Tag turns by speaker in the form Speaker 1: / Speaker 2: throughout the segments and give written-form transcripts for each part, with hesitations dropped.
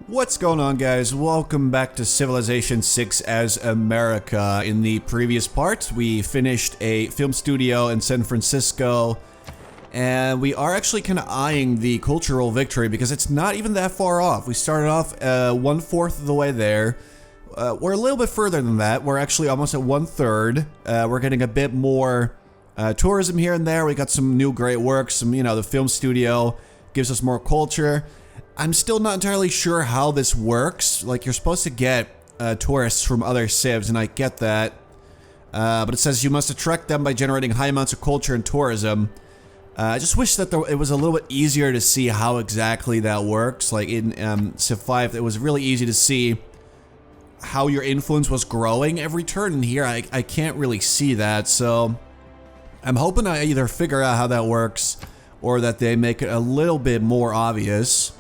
Speaker 1: What's going on, guys? Welcome back to Civilization 6 as America. In the previous part, we finished a film studio in San Francisco, and we are actually kind of eyeing the cultural victory because it's not even that far off. We started off 1/4 of the way there. We're a little bit further than that. We're actually almost at 1/3. We're getting a bit more tourism here and there. We got some new great works. The film studio gives us more culture. I'm still not entirely sure how this works. Like, you're supposed to get tourists from other civs, and I get that. But it says you must attract them by generating high amounts of culture and tourism. I just wish that it was a little bit easier to see how exactly that works. Like in Civ 5, it was really easy to see how your influence was growing every turn. And here, I can't really see that. So I'm hoping I either figure out how that works or that they make it a little bit more obvious.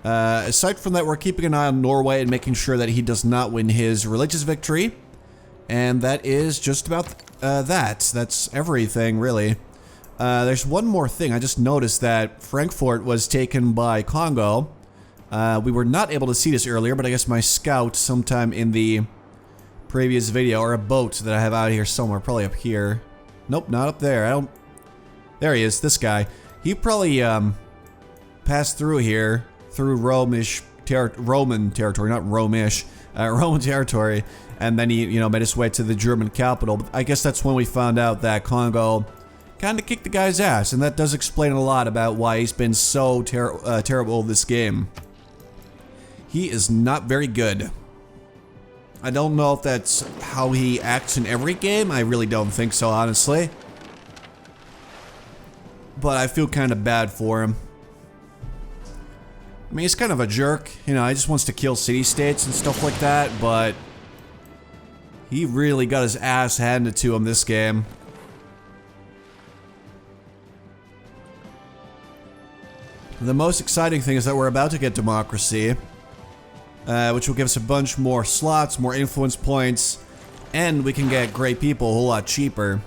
Speaker 1: Aside from that, we're keeping an eye on Norway and making sure that he does not win his religious victory. And that is just about that. That's everything, really. There's one more thing. I just noticed that Frankfurt was taken by Congo. We were not able to see this earlier, but I guess my scout sometime in the previous video, or a boat that I have out here somewhere, probably up here. Nope, not up there. There he is, this guy. He probably passed through here. Through Roman territory, not Romish, Roman territory, and then he, made his way to the German capital. But I guess that's when we found out that Congo kind of kicked the guy's ass, and that does explain a lot about why he's been so terrible this game. He is not very good. I don't know if that's how he acts in every game. I really don't think so, honestly. But I feel kind of bad for him. I mean, he's kind of a jerk, he just wants to kill city-states and stuff like that, but he really got his ass handed to him this game. The most exciting thing is that we're about to get democracy, which will give us a bunch more slots, more influence points, and we can get great people a whole lot cheaper.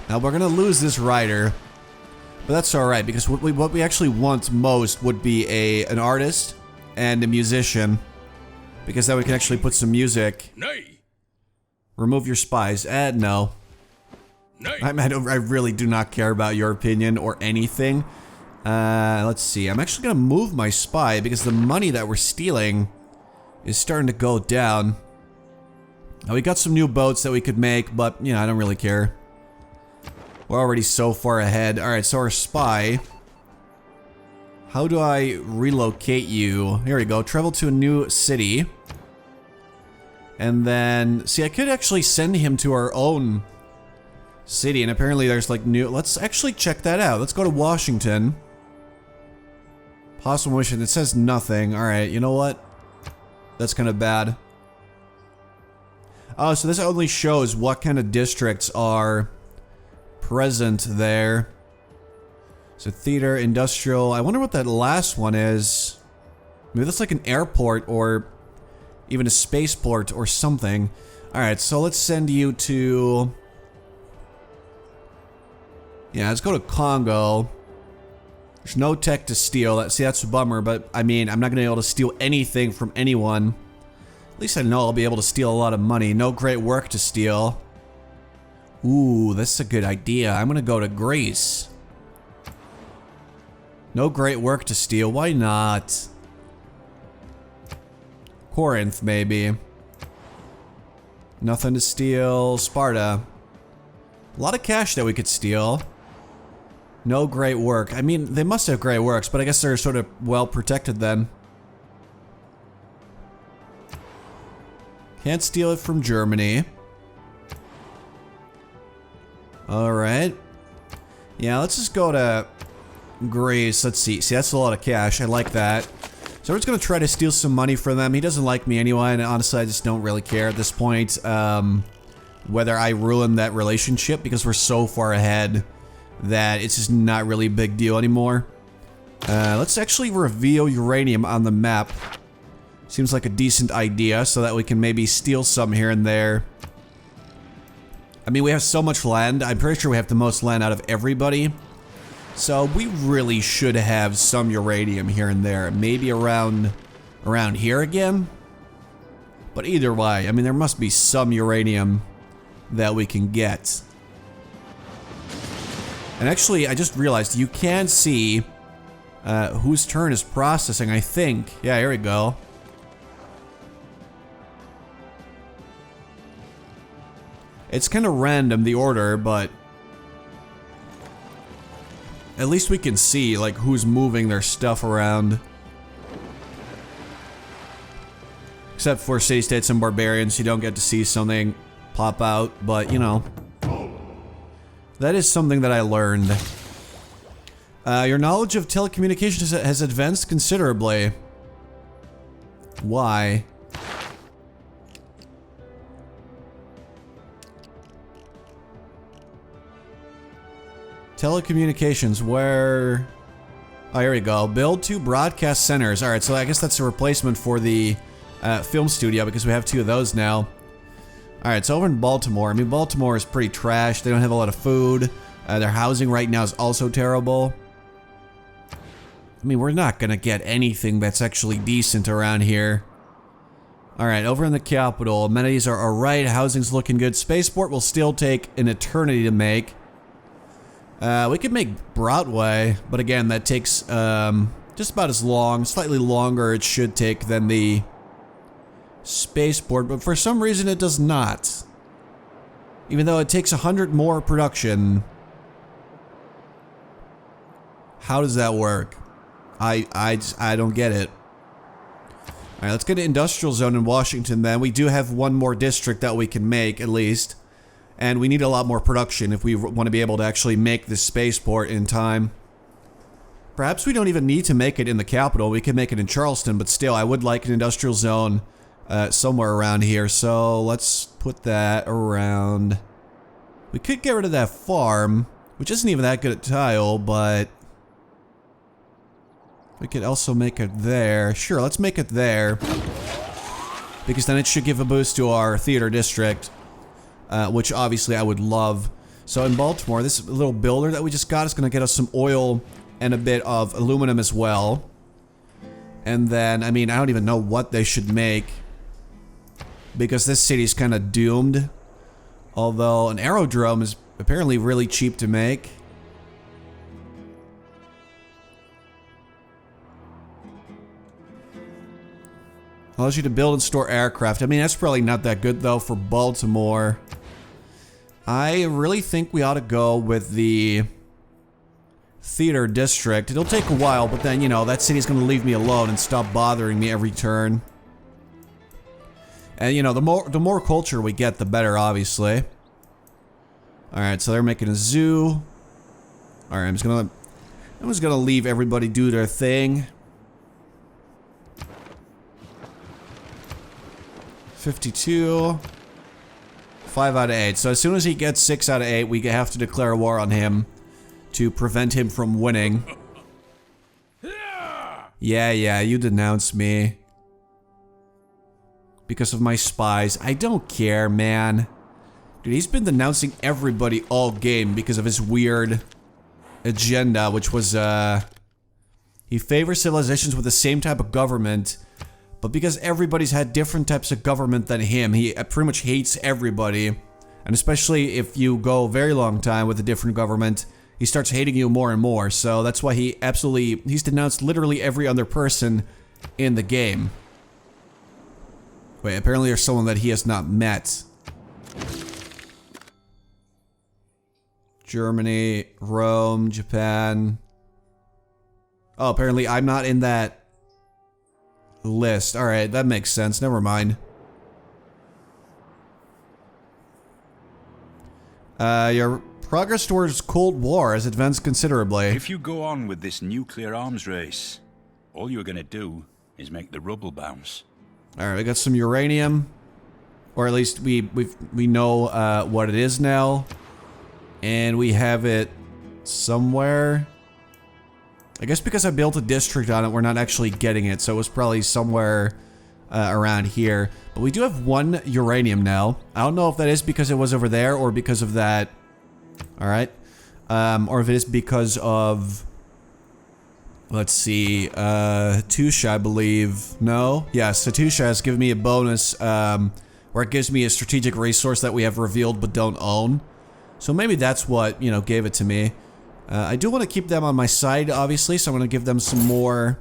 Speaker 1: Now, we're gonna lose this rider. But that's alright, because what we actually want most would be an artist and a musician. Because then we can actually put some music.
Speaker 2: Nay.
Speaker 1: Remove your spies. No.
Speaker 2: Nay.
Speaker 1: I really do not care about your opinion or anything. Let's see. I'm actually gonna move my spy because the money that we're stealing is starting to go down. Now, we got some new boats that we could make, but, I don't really care. We're already so far ahead. Alright, so our spy. How do I relocate you? Here we go. Travel to a new city. And then... See, I could actually send him to our own city. And apparently there's like new... Let's actually check that out. Let's go to Washington. Possible mission. It says nothing. Alright, you know what? That's kind of bad. Oh, so this only shows what kind of districts are present there. So theater, industrial. I wonder what that last one is. Maybe that's like an airport or even a spaceport or something. Alright, so let's send you to... Yeah, let's go to Congo. There's no tech to steal. See, that's a bummer, but I mean, I'm not gonna be able to steal anything from anyone. At least I know I'll be able to steal a lot of money. No great work to steal. Ooh, that's a good idea. I'm gonna go to Greece. No great work to steal. Why not? Corinth, maybe. Nothing to steal. Sparta. A lot of cash that we could steal. No great work. I mean, they must have great works, but I guess they're sort of well protected then. Can't steal it from Germany. Alright. Yeah, let's just go to Greece. Let's see. See, that's a lot of cash. I like that. So we're just gonna try to steal some money from them. He doesn't like me anyway, and honestly, I just don't really care at this point whether I ruin that relationship, because we're so far ahead that it's just not really a big deal anymore. Let's actually reveal uranium on the map. Seems like a decent idea, so that we can maybe steal some here and there. I mean, we have so much land. I'm pretty sure we have the most land out of everybody. So we really should have some uranium here and there. Maybe around here again? But either way, I mean, there must be some uranium that we can get. And actually, I just realized you can see whose turn is processing, I think. Yeah, here we go. It's kind of random, the order, but at least we can see, like, who's moving their stuff around. Except for city-states and barbarians, you don't get to see something pop out, but, you know. That is something that I learned. Your knowledge of telecommunications has advanced considerably. Why? Telecommunications, where... Oh, here we go. Build 2 broadcast centers. Alright, so I guess that's a replacement for the film studio because we have 2 of those now. Alright, so over in Baltimore, I mean, Baltimore is pretty trash. They don't have a lot of food. Their housing right now is also terrible. I mean, we're not gonna get anything that's actually decent around here. Alright, over in the capital, amenities are alright, housing's looking good. Spaceport will still take an eternity to make. We could make Broadway, but again, that takes just about as long, slightly longer it should take than the spaceport, but for some reason it does not. Even though it takes 100 more production. How does that work? I don't get it. Alright, let's get an industrial zone in Washington then. We do have one more district that we can make, at least. And we need a lot more production if we want to be able to actually make this spaceport in time. Perhaps we don't even need to make it in the capital. We can make it in Charleston, but still, I would like an industrial zone somewhere around here. So let's put that around. We could get rid of that farm, which isn't even that good at tile, but we could also make it there. Sure, let's make it there. Because then it should give a boost to our theater district. Which obviously I would love. So in Baltimore, this little builder that we just got is going to get us some oil and a bit of aluminum as well. And then, I mean, I don't even know what they should make. Because this city's kind of doomed. Although an aerodrome is apparently really cheap to make. Allows you to build and store aircraft. I mean, that's probably not that good, though, for Baltimore. I really think we ought to go with the theater district. It'll take a while, but then, you know, that city's going to leave me alone and stop bothering me every turn. And, you know, the more culture we get, the better, obviously. Alright, so they're making a zoo. Alright, I'm just gonna leave everybody do their thing. 52. 5 out of 8. So as soon as he gets 6 out of 8, we have to declare war on him to prevent him from winning. Yeah, you denounce me. Because of my spies. I don't care, man. Dude, he's been denouncing everybody all game because of his weird agenda, which was, he favors civilizations with the same type of government. But because everybody's had different types of government than him, he pretty much hates everybody. And especially if you go a very long time with a different government, he starts hating you more and more. So that's why he's denounced literally every other person in the game. Wait, apparently there's someone that he has not met. Germany, Rome, Japan. Oh, apparently I'm not in that list. Alright, that makes sense. Never mind. Your progress towards Cold War has advanced considerably.
Speaker 2: If you go on with this nuclear arms race, all you're gonna do is make the rubble bounce.
Speaker 1: Alright, we got some uranium. Or at least we know what it is now. And we have it somewhere. I guess because I built a district on it, we're not actually getting it, so it was probably somewhere around here. But we do have 1 uranium now. I don't know if that is because it was over there or because of that. Alright. or if it is because of, let's see, Tusha, I believe. No? Yes, Tusha has given me a bonus, where it gives me a strategic resource that we have revealed but don't own. So maybe that's what, you know, gave it to me. I do want to keep them on my side, obviously, so I'm going to give them some more,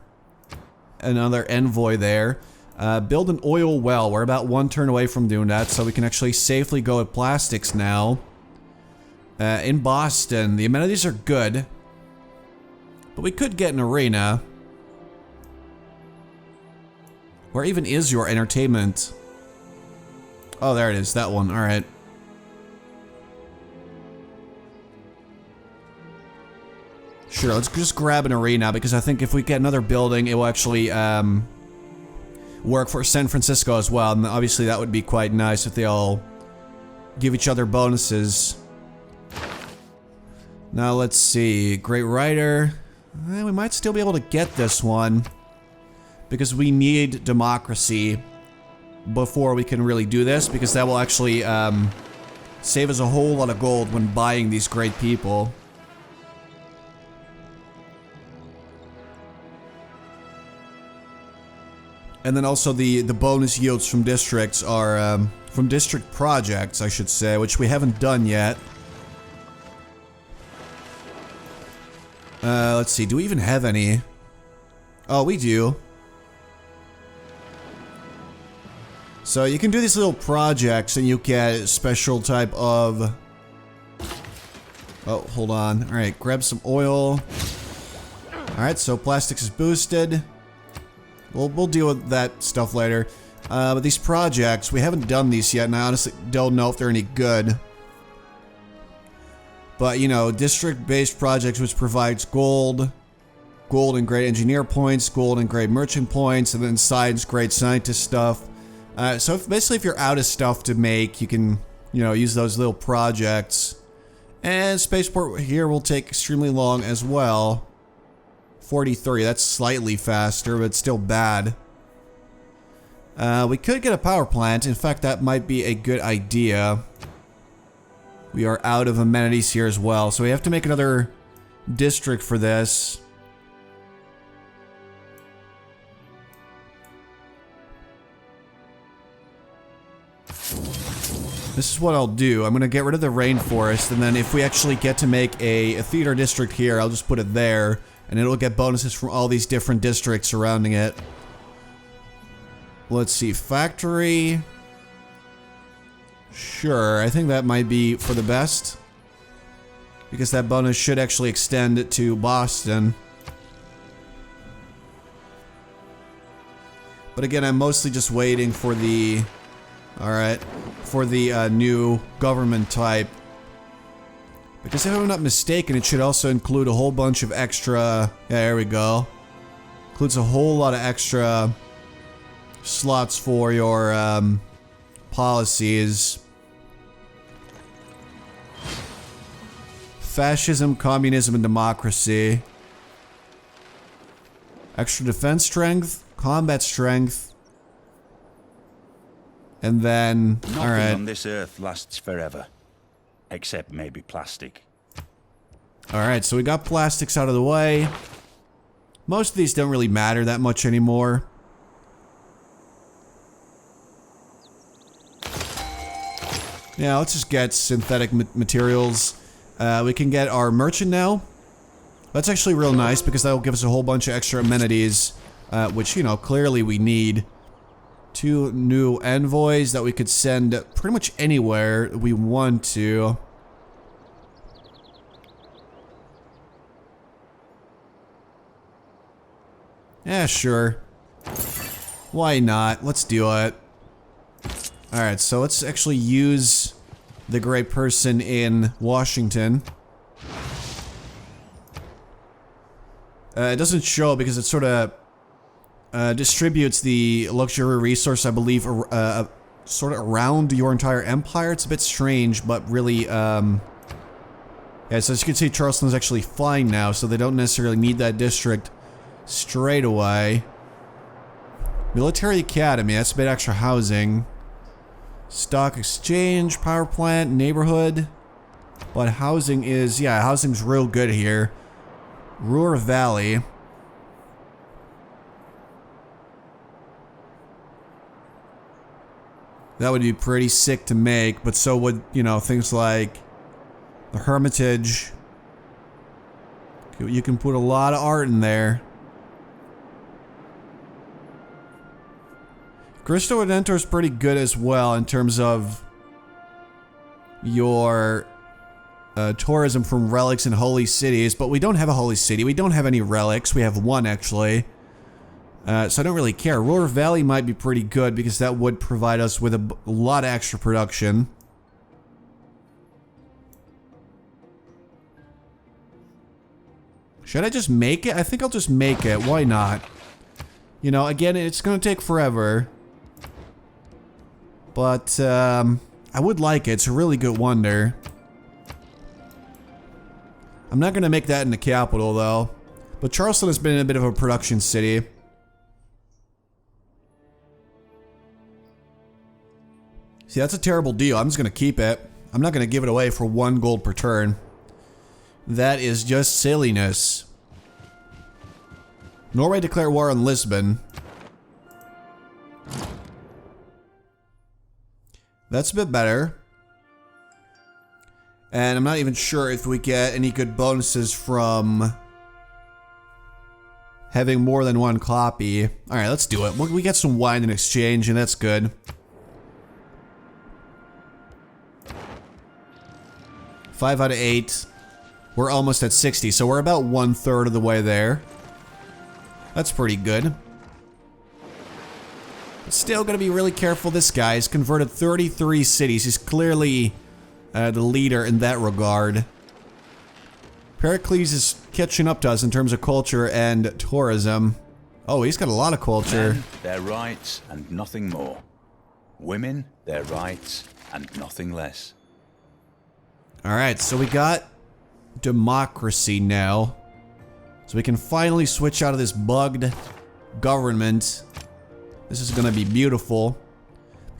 Speaker 1: another envoy there. Build an oil well. We're about 1 turn away from doing that, so we can actually safely go with plastics now. In Boston, the amenities are good, but we could get an arena. Where even is your entertainment? Oh, there it is, that one, alright. Sure, let's just grab an arena, because I think if we get another building, it will actually, work for San Francisco as well, and obviously that would be quite nice if they all give each other bonuses. Now let's see, Great Writer. We might still be able to get this one, because we need democracy before we can really do this, because that will actually save us a whole lot of gold when buying these great people. And then also the bonus yields from districts are, from district projects, I should say, which we haven't done yet. Let's see, do we even have any? Oh, we do. So you can do these little projects and you get a special type of... Oh, hold on. Alright, grab some oil. Alright, so plastics is boosted. We'll deal with that stuff later. But these projects, we haven't done these yet, and I honestly don't know if they're any good. But, you know, district-based projects which provides gold and great engineer points, gold and great merchant points, and then science, great scientist stuff. So basically if you're out of stuff to make, you can, you know, use those little projects. And spaceport here will take extremely long as well. 43, that's slightly faster, but still bad. We could get a power plant. In fact, that might be a good idea. We are out of amenities here as well, so we have to make another district for this. This is what I'll do. I'm gonna get rid of the rainforest, and then if we actually get to make a theater district here, I'll just put it there, and it'll get bonuses from all these different districts surrounding it. Let's see, factory. Sure, I think that might be for the best, because that bonus should actually extend to Boston. But again, I'm mostly just waiting for the... Alright, for the new government type. Because if I'm not mistaken, it should also include a whole bunch of extra... Yeah, there we go. Includes a whole lot of extra slots for your policies. Fascism, communism, and democracy. Extra defense strength, combat strength. And then,
Speaker 2: Nothing on this earth lasts forever. Except maybe plastic.
Speaker 1: Alright, so we got plastics out of the way. Most of these don't really matter that much anymore. Yeah, let's just get synthetic materials. We can get our merchant now. That's actually real nice because that will give us a whole bunch of extra amenities, which, you know, clearly we need. 2 new envoys that we could send pretty much anywhere we want to. Yeah, sure. Why not? Let's do it. Alright, so let's actually use the great person in Washington. It doesn't show because it sort of distributes the luxury resource, I believe, sort of around your entire empire. It's a bit strange, but really, yeah, so as you can see, Charleston's actually fine now, so they don't necessarily need that district straight away. Military Academy, that's a bit extra housing. Stock exchange, power plant, neighborhood. But housing is, yeah, housing's real good here. Ruhr Valley. That would be pretty sick to make, but so would, you know, things like the Hermitage. You can put a lot of art in there. Cristo Redentor is pretty good as well in terms of your tourism from relics and holy cities, but we don't have a holy city. We don't have any relics. We have one, actually. So I don't really care. Ruhr Valley might be pretty good because that would provide us with a lot of extra production. Should I just make it? I think I'll just make it. Why not? You know, again, it's going to take forever. But, I would like it. It's a really good wonder. I'm not going to make that in the capital, though. But Charleston has been a bit of a production city. See, that's a terrible deal. I'm just going to keep it. I'm not going to give it away for 1 gold per turn. That is just silliness. Norway declare war on Lisbon. That's a bit better. And I'm not even sure if we get any good bonuses from having more than 1 copy. Alright, let's do it. We get some wine in exchange, and that's good. 5 out of 8. We're almost at 60, so we're about 1/3 of the way there. That's pretty good. But still gotta be really careful. This guy has converted 33 cities. He's clearly the leader in that regard. Pericles is catching up to us in terms of culture and tourism. Oh, he's got a lot of culture.
Speaker 2: Men, their rights and nothing more. Women, their rights and nothing less.
Speaker 1: Alright, so we got democracy now. So we can finally switch out of this bugged government. This is gonna be beautiful.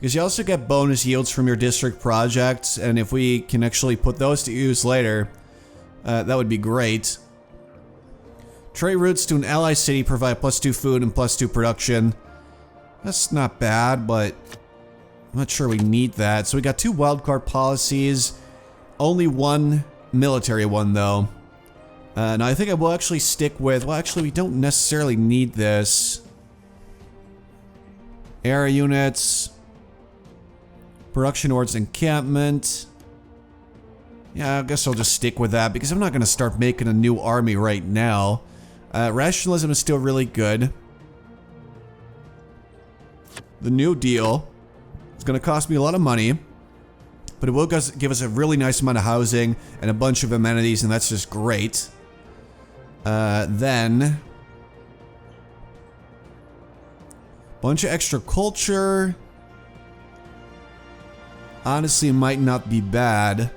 Speaker 1: Because you also get bonus yields from your district projects, and if we can actually put those to use later, that would be great. Trade routes to an ally city provide +2 food and +2 production. That's not bad, but I'm not sure we need that. So we got 2 wildcard policies. Only 1 military one, though. Now, I think I will actually stick with... Well, actually, we don't necessarily need this. Air units. Production orders encampment. Yeah, I guess I'll just stick with that, because I'm not going to start making a new army right now. Rationalism is still really good. The New Deal is going to cost me a lot of money. But it will give us a really nice amount of housing and a bunch of amenities, and that's just great. Then... bunch of extra culture. Honestly, might not be bad.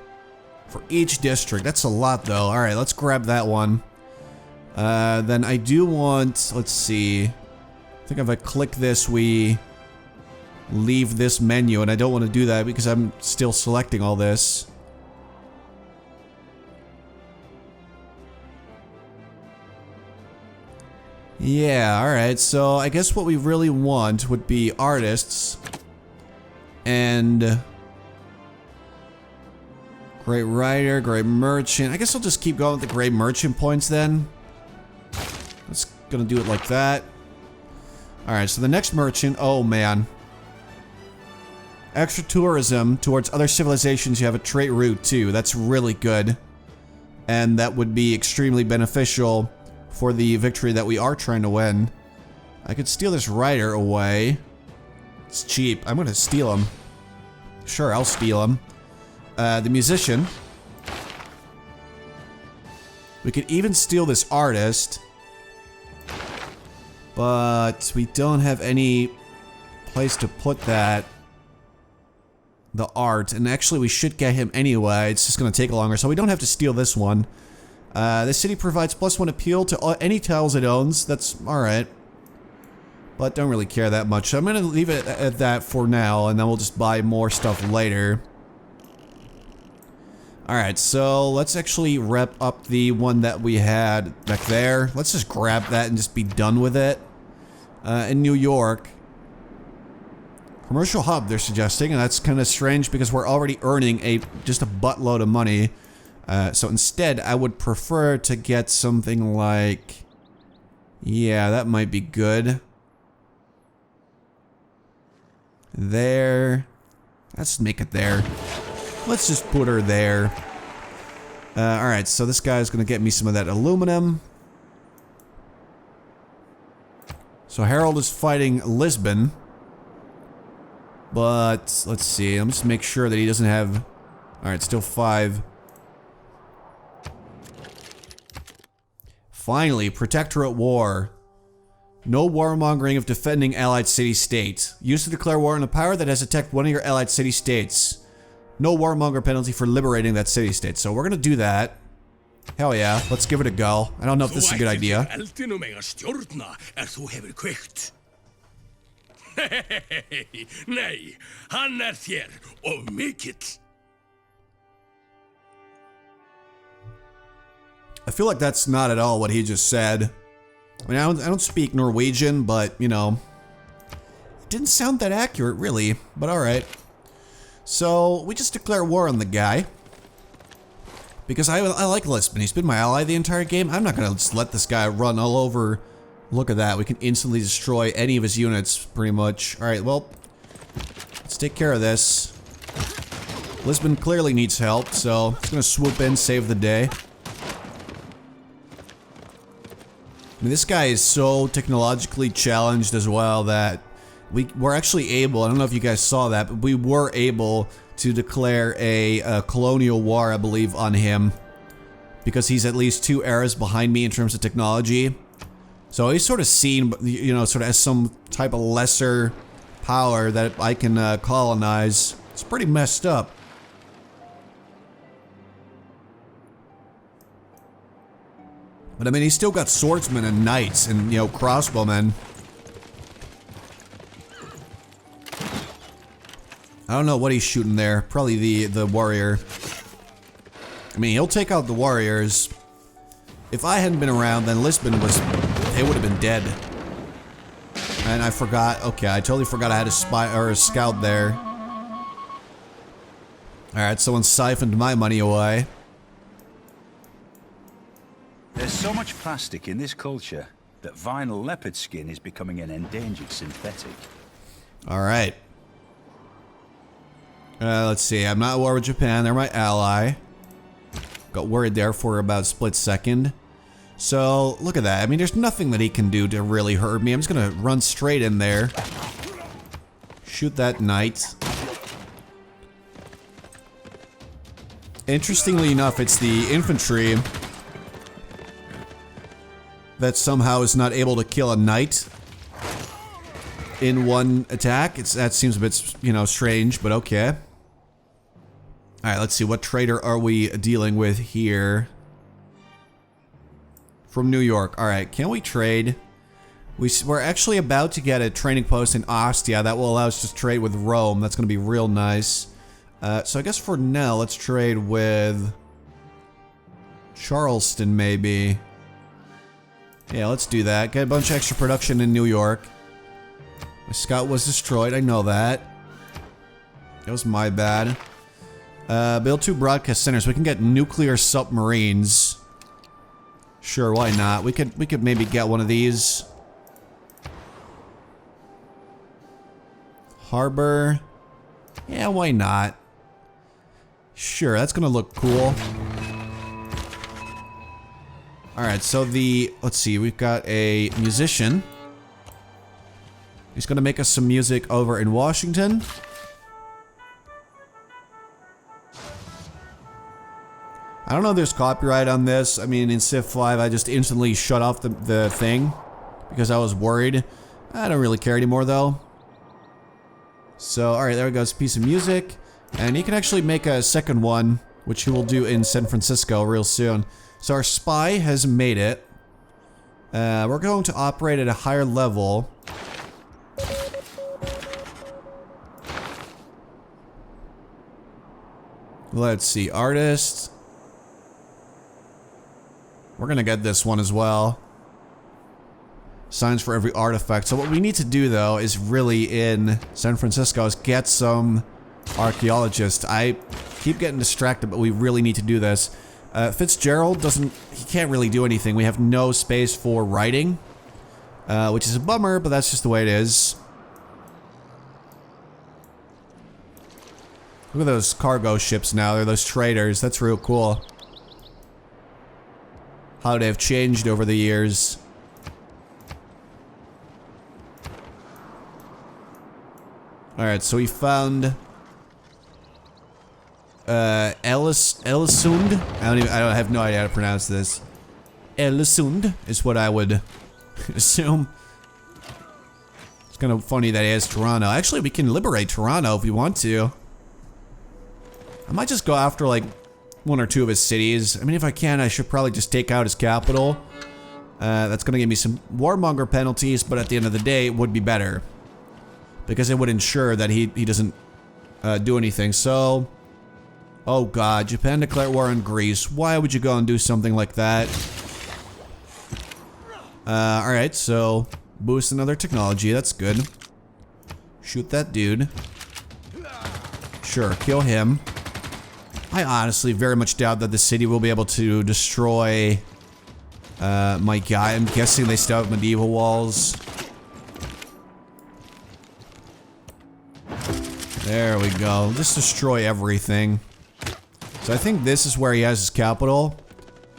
Speaker 1: For each district. That's a lot, though. Alright, let's grab that one. Then I do want... let's see. I think if I click this, we... leave this menu, and I don't want to do that because I'm still selecting all this. Yeah, alright, so I guess what we really want would be artists and great writer, great merchant. I guess I'll just keep going with the great merchant points then. That's gonna do it like that. Alright, so the next merchant, oh man. Extra tourism towards other civilizations. You have a trade route too. That's really good. And that would be extremely beneficial for the victory that we are trying to win. I could steal this writer away. It's cheap. I'm gonna steal him. Sure, I'll steal him. The musician. We could even steal this artist. But we don't have any place to put that. The art, and actually we should get him anyway. It's just gonna take longer, so we don't have to steal this one. The city provides +1 appeal to any tiles it owns. That's alright, but don't really care that much. So I'm gonna leave it at that for now, and then we'll just buy more stuff later. Alright, so let's actually rep up the one that we had back there. Let's just grab that and just be done with it. In New York. Commercial hub, they're suggesting, and that's kind of strange because we're already earning just a buttload of money. So instead, I would prefer to get something like... Yeah, that might be good. There. Let's make it there. Let's just put her there. Alright, so this guy's gonna get me some of that aluminum. So Harold is fighting Lisbon. But, let's see, let me just make sure that he doesn't have... Alright, still 5. Finally, Protectorate War. No warmongering of defending allied city-state. Used to declare war on a power that has attacked one of your allied city-states. No warmonger penalty for liberating that city-state. So we're gonna do that. Hell yeah, let's give it a go. I don't know if this is a good idea.
Speaker 3: Nei, hann þér of mikill.
Speaker 1: I feel like that's not at all what he just said. I mean, I don't speak Norwegian, but, you know, it didn't sound that accurate, really, but alright. So, we just declare war on the guy. Because I like Lisbon. He's been my ally the entire game. I'm not gonna just let this guy run all over. Look at that. We can instantly destroy any of his units, pretty much. Alright, well, let's take care of this. Lisbon clearly needs help, so it's gonna swoop in, save the day. I mean, this guy is so technologically challenged as well that we're actually able, I don't know if you guys saw that, but we were able to declare a colonial war, I believe, on him. Because he's at least 2 eras behind me in terms of technology. So he's sort of seen, you know, sort of as some type of lesser power that I can colonize. It's pretty messed up. But I mean, he's still got swordsmen and knights and, you know, crossbowmen. I don't know what he's shooting there. Probably the warrior. I mean, he'll take out the warriors. If I hadn't been around, then Lisbon was... They would have been dead. And I forgot... Okay, I totally forgot I had a spy or a scout there. Alright, someone siphoned my money away.
Speaker 2: There's so much plastic in this culture that vinyl leopard skin is becoming an endangered synthetic.
Speaker 1: Alright. Let's see. I'm not at war with Japan. They're my ally. Got worried there for about a split second. So, look at that. I mean, there's nothing that he can do to really hurt me. I'm just gonna run straight in there. Shoot that knight. Interestingly enough, it's the infantry that somehow is not able to kill a knight in one attack. That seems a bit, you know, strange, but okay. Alright, let's see. What trader are we dealing with here? From New York. Alright, can we trade? We're actually about to get a trading post in Ostia that will allow us to trade with Rome. That's going to be real nice. So I guess for now, let's trade with Charleston, maybe. Yeah, let's do that. Get a bunch of extra production in New York. My scout was destroyed, I know that. That was my bad. Build 2 broadcast centers. We can get nuclear submarines. Sure, why not? We could maybe get one of these. Harbor. Yeah, why not? Sure, that's gonna look cool. Alright, so let's see, we've got a musician. He's gonna make us some music over in Washington. I don't know if there's copyright on this. I mean, in Civ 5, I just instantly shut off the thing because I was worried. I don't really care anymore, though. So, alright, there goes a piece of music. And he can actually make a second one, which he will do in San Francisco real soon. So our spy has made it. We're going to operate at a higher level. Let's see, artists. We're gonna get this one as well. Signs for every artifact. So what we need to do though is really in San Francisco is get some archaeologists. I keep getting distracted, but we really need to do this. Fitzgerald he can't really do anything. We have no space for writing, which is a bummer, but that's just the way it is. Look at those cargo ships now. They're those traders. That's real cool. How they have changed over the years. Alright, so we found Ellisund. I have no idea how to pronounce this. Ellisund is what I would assume. It's kind of funny that it has Toronto. Actually, we can liberate Toronto if we want to. I might just go after like one or two of his cities. I mean, if I can, I should probably just take out his capital. That's gonna give me some warmonger penalties, but at the end of the day, it would be better. Because it would ensure that he doesn't do anything. So, oh god, Japan declared war on Greece. Why would you go and do something like that? Alright, so boost another technology, that's good. Shoot that dude. Sure, kill him. I honestly very much doubt that the city will be able to destroy my guy. I'm guessing they still have medieval walls. There we go. Just destroy everything. So I think this is where he has his capital,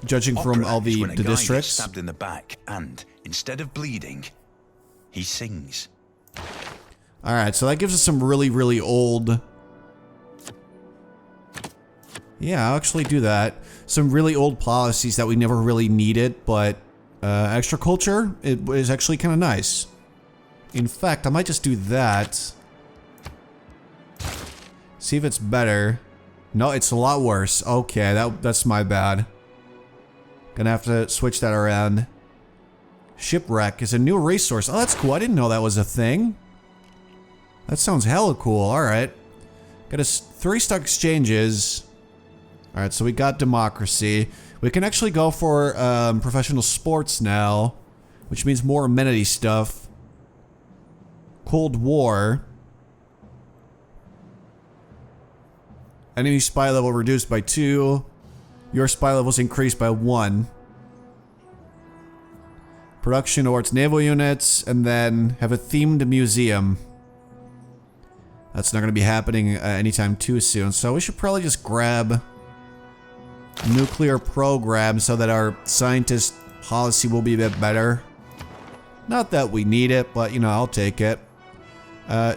Speaker 1: judging from all the districts.
Speaker 2: Stabbed in the back, and instead of bleeding, he sings.
Speaker 1: All right, so that gives us some really, really old. Yeah, I'll actually do that. Some really old policies that we never really needed, but extra culture is actually kind of nice. In fact, I might just do that. See if it's better. No, it's a lot worse. Okay, that's my bad. Gonna have to switch that around. Shipwreck is a new resource. Oh, that's cool. I didn't know that was a thing. That sounds hella cool. Alright. Got us 3 stock exchanges. Alright, so we got democracy. We can actually go for professional sports now, which means more amenity stuff. Cold War. Enemy spy level reduced by 2. Your spy levels increased by 1. Production towards naval units, and then have a themed museum. That's not going to be happening anytime too soon, so we should probably just grab nuclear program so that our scientist policy will be a bit better. Not that we need it, but you know, I'll take it.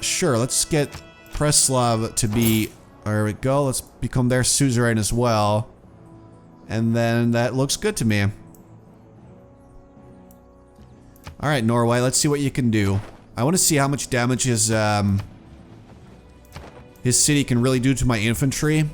Speaker 1: Sure, let's get Preslav to be... There we go, let's become their suzerain as well. And then that looks good to me. Alright, Norway, let's see what you can do. I want to see how much damage his city can really do to my infantry.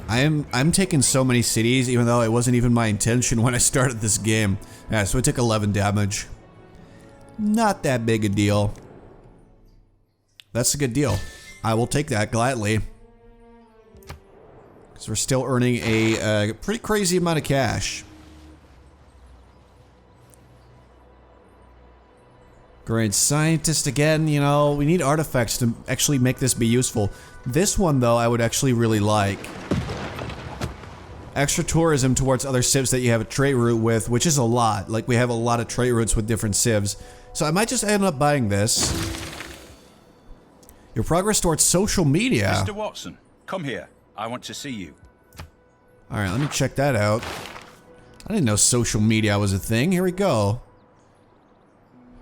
Speaker 1: I'm taking so many cities, even though it wasn't even my intention when I started this game. Yeah, so I took 11 damage. Not that big a deal. That's a good deal. I will take that gladly. Because we're still earning a pretty crazy amount of cash. Great scientist again, you know, we need artifacts to actually make this be useful. This one, though, I would actually really like. Extra tourism towards other civs that you have a trade route with, which is a lot. Like, we have a lot of trade routes with different civs. So I might just end up buying this. Your progress towards social media.
Speaker 2: Mr. Watson, come here. I want to see you.
Speaker 1: Alright, let me check that out. I didn't know social media was a thing. Here we go.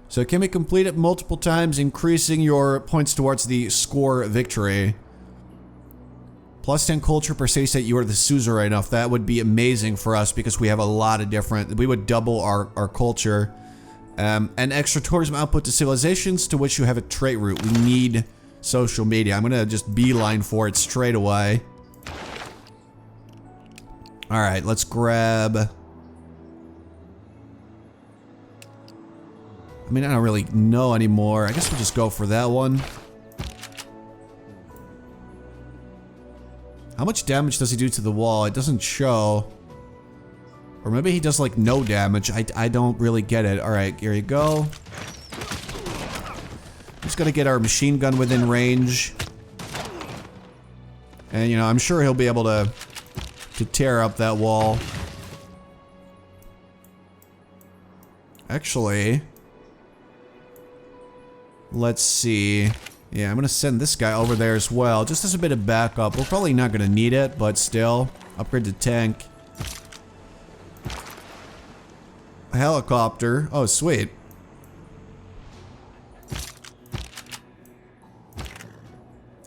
Speaker 1: So it can be completed multiple times, increasing your points towards the score victory. Plus 10 culture per city state, you are the suzerain enough. That would be amazing for us because we have a lot of different... We would double our culture. And extra tourism output to civilizations to which you have a trade route. We need social media. I'm gonna just beeline for it straight away. Alright, let's grab... I mean, I don't really know anymore. I guess we'll just go for that one. How much damage does he do to the wall? It doesn't show. Or maybe he does like no damage. I don't really get it. Alright, here you go. Just gotta get our machine gun within range. And you know, I'm sure he'll be able to tear up that wall. Actually, let's see. Yeah, I'm gonna send this guy over there as well, just as a bit of backup. We're probably not gonna need it, but still. Upgrade the tank. A helicopter. Oh, sweet.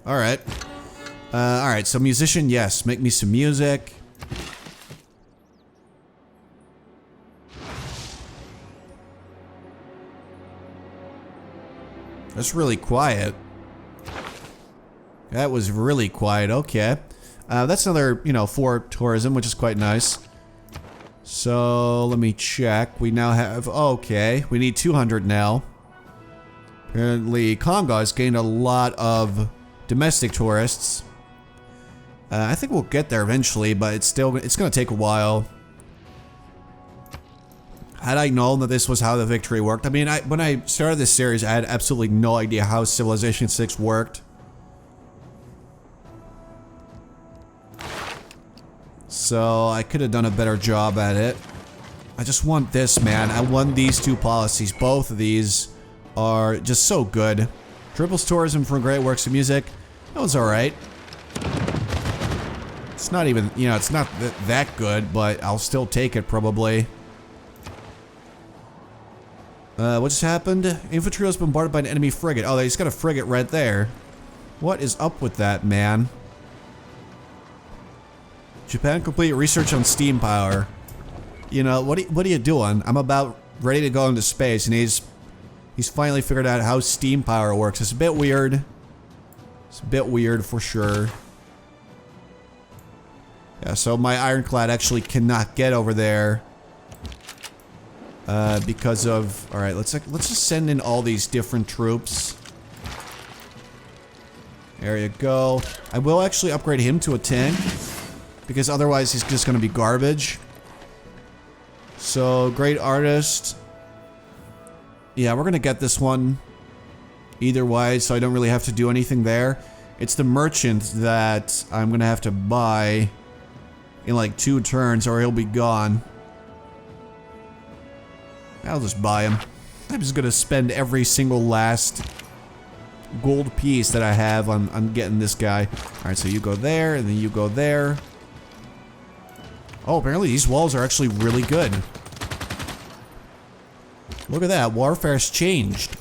Speaker 1: Alright. Alright, so musician, yes. Make me some music. That's really quiet. That was really quiet, okay. That's another, you know, for tourism, which is quite nice. So, let me check. We now have, okay, we need 200 now. Apparently, Congo has gained a lot of domestic tourists. I think we'll get there eventually, but it's gonna take a while. Had I known that this was how the victory worked, I mean, when I started this series, I had absolutely no idea how Civilization 6 worked. So, I could have done a better job at it. I just want this, man. I want these two policies. Both of these are just so good. Triples tourism for great works of music. That was alright. It's not even, you know, it's not that good, but I'll still take it probably. What just happened? Infantry was bombarded by an enemy frigate. Oh, they just got a frigate right there. What is up with that, man? Japan complete research on steam power. You know, what are you doing? I'm about ready to go into space, and he's finally figured out how steam power works. It's a bit weird. It's a bit weird for sure. Yeah, so my ironclad actually cannot get over there. Because of... Alright, let's just send in all these different troops. There you go. I will actually upgrade him to a tank. Because otherwise he's just gonna be garbage. So, great artist. Yeah, we're gonna get this one. Either way, so I don't really have to do anything there. It's the merchant that I'm gonna have to buy in like 2 turns or he'll be gone. I'll just buy him. I'm just gonna spend every single last gold piece that I have on getting this guy. Alright, so you go there, and then you go there. Oh, apparently these walls are actually really good. Look at that, warfare's changed.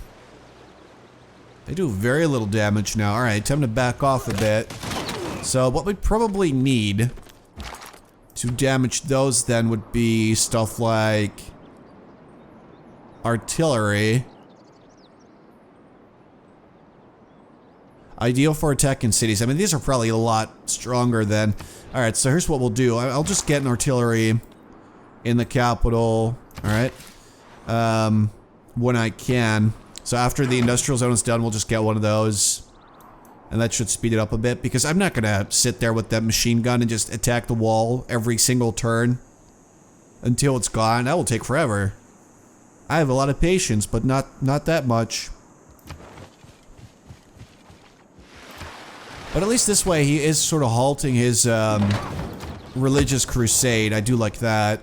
Speaker 1: They do very little damage now. Alright, time to back off a bit. So what we'd probably need to damage those then would be stuff like artillery. Ideal for attack in cities. I mean, these are probably a lot stronger than... Alright, so here's what we'll do. I'll just get an artillery in the capital. Alright. When I can. So after the industrial zone is done, we'll just get one of those. And that should speed it up a bit. Because I'm not gonna sit there with that machine gun and just attack the wall every single turn until it's gone. That will take forever. I have a lot of patience, but not that much. But at least this way he is sort of halting his religious crusade. I do like that.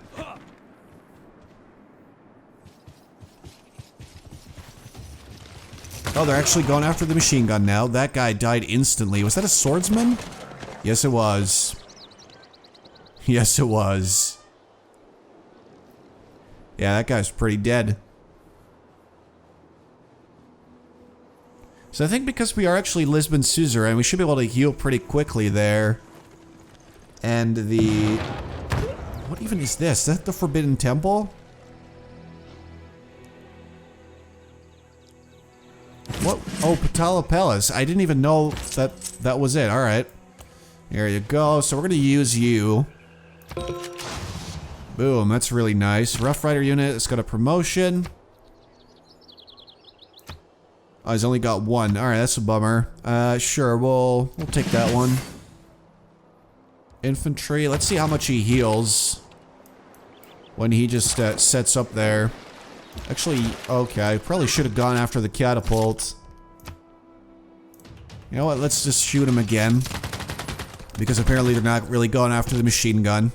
Speaker 1: Oh, they're actually going after the machine gun now. That guy died instantly. Was that a swordsman? Yes, it was. Yes, it was. Yeah, that guy's pretty dead. So I think because we are actually Lisbon suzerain, we should be able to heal pretty quickly there. And the... What even is this? Is that the Forbidden Temple? What? Oh, Patala Palace. I didn't even know that was it. Alright. There you go. So we're going to use you. Boom, that's really nice. Rough Rider unit, it's got a promotion. Oh, he's only got one. Alright, that's a bummer. Sure, we'll take that one. Infantry, let's see how much he heals when he just sets up there. Actually, okay, I probably should have gone after the catapult. You know what, let's just shoot him again. Because apparently they're not really going after the machine gun.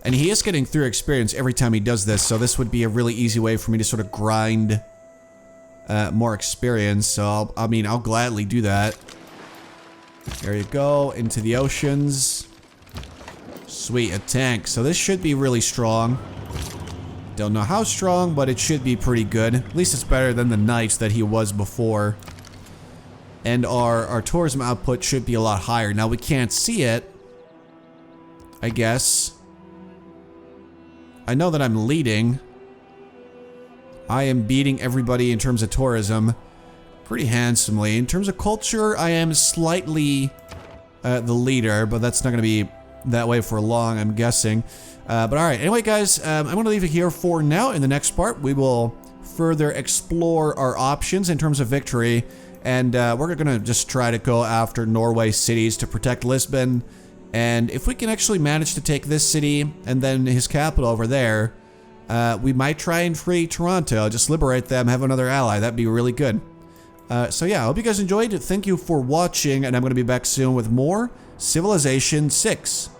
Speaker 1: And he is getting through experience every time he does this, so this would be a really easy way for me to sort of grind more experience. So, I'll gladly do that. There you go, into the oceans. Sweet, a tank. So this should be really strong. Don't know how strong, but it should be pretty good. At least it's better than the knights that he was before. And our tourism output should be a lot higher. Now we can't see it, I guess. I know that I'm leading. I am beating everybody in terms of tourism pretty handsomely. In terms of culture, I am slightly the leader, but that's not going to be that way for long, I'm guessing. But alright, anyway guys, I'm going to leave it here for now. In the next part, we will further explore our options in terms of victory. And we're going to just try to go after Norway cities to protect Lisbon. And if we can actually manage to take this city and then his capital over there, we might try and free Toronto, just liberate them, have another ally. That'd be really good. So yeah, I hope you guys enjoyed. Thank you for watching, and I'm going to be back soon with more Civilization 6.